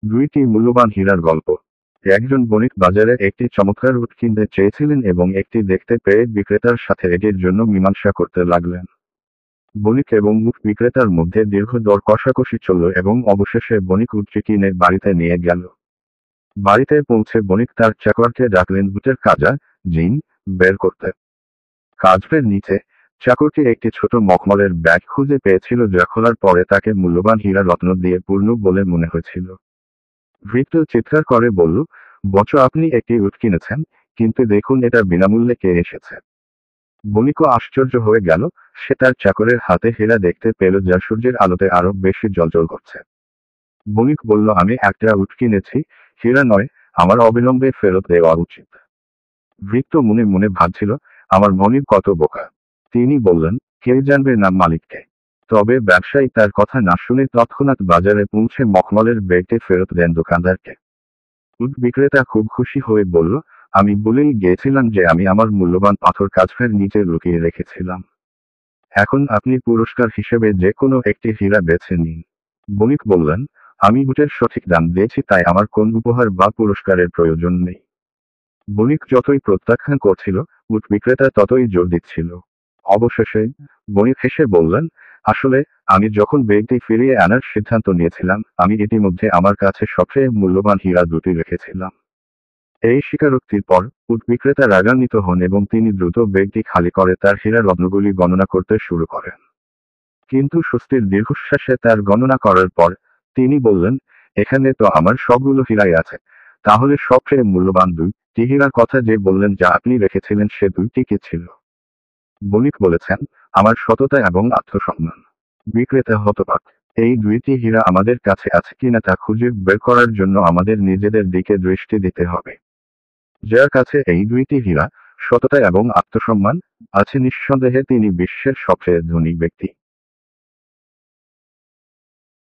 দুইটি মূল্যবান হীরার গল্প। একজন বণিক বাজারে একটি চমৎকার উট কিনতে চেয়েছিলেন এবং একটি দেখতে পেয়ে বিক্রেতার সাথে এটির জন্য মীমাংসা করতে লাগলেন। বণিক এবং উট বিক্রেতার মধ্যে দীর্ঘ দর কষাকষি চলল এবং অবশেষে বণিক উটটি কিনে বাড়িতে নিয়ে গেল। বাড়িতে পৌঁছে বণিক তার চাকরকে ডাকলেন উটের কাজা জিন বের করতে। কাজের নিচে চাকরটি একটি ছোট মখমলের ব্যাগ খুঁজে পেয়েছিল, যা খোলার পরে তাকে মূল্যবান হীরা রত্ন দিয়ে পূর্ণ বলে মনে হয়েছিল। ভৃত্য চিৎকার করে বলল, বচ, আপনি একটি উট কিনেছেন, কিন্তু দেখুন এটা বিনামূল্যে কে এসেছে। বণিকও আশ্চর্য হয়ে গেল। সে তার চাকরের হাতে হীরা দেখতে পেল, যা সূর্যের আলোতে আরো বেশি জ্বলজ্বল করছে। বণিক বলল, আমি একটা উট কিনেছি, হীরা নয়, আমার অবিলম্বে ফেরত দেওয়া উচিত। ভৃত্য মনে মনে ভাবছিল, আমার মনিব কত বোকা। তিনি বললেন, কে জানবে না মালিককে। তবে ব্যবসায়ী তার কথা না শুনে তৎক্ষণাৎ বাজারে পৌঁছে মখমলের ব্যাগটি ফেরত দেন দোকানদারকে। উট বিক্রেতা খুব খুশি হয়ে বলল, আমি বলেই গিয়েছিলাম যে আমি আমার মূল্যবান পাথর কাজের নিচে লুকিয়ে রেখেছিলাম। এখন আপনি পুরস্কার হিসেবে যে কোনো একটি হীরা বেছে নিন। বণিক বললেন, আমি উটের সঠিক দাম দিয়েছি, তাই আমার কোন উপহার বা পুরস্কারের প্রয়োজন নেই। বণিক যতই প্রত্যাখ্যান করছিল, উট বিক্রেতা ততই জোর দিচ্ছিল। অবশেষে বণিক হেসে বললেন, আসলে আমি যখন ব্যাগটি ফিরিয়ে আনার সিদ্ধান্ত নিয়েছিলাম, আমি ইতিমধ্যে আমার কাছে সবচেয়ে মূল্যবান হীরা দুটি রেখেছিলাম। এই স্বীকারোক্তির পর উট বিক্রেতা রাগান্বিত হন এবং তিনি দ্রুত ব্যাগটি খালি করে তার হীরা রত্নগুলি গণনা করতে শুরু করেন। কিন্তু স্বস্তির দীর্ঘশ্বাসে তার গণনা করার পর তিনি বললেন, এখানে তো আমার সবগুলো হীরাই আছে, তাহলে সবচেয়ে মূল্যবান দুইটি হীরার কথা যে বললেন যা আপনি রেখেছিলেন, সে দুইটি কি ছিল? বণিক বলেছেন, আমার সততা এবং আত্মসম্মান। বিক্রেতা হতবাক। এই দুইটি হীরা আমাদের কাছে আছে কিনা তা খুঁজে বের করার জন্য আমাদের নিজেদের দিকে দৃষ্টি দিতে হবে। যার কাছে এই দুইটি হীরা, সততা এবং আত্মসম্মান আছে, নিঃসন্দেহে তিনি বিশ্বের সবচেয়ে ধনী ব্যক্তি।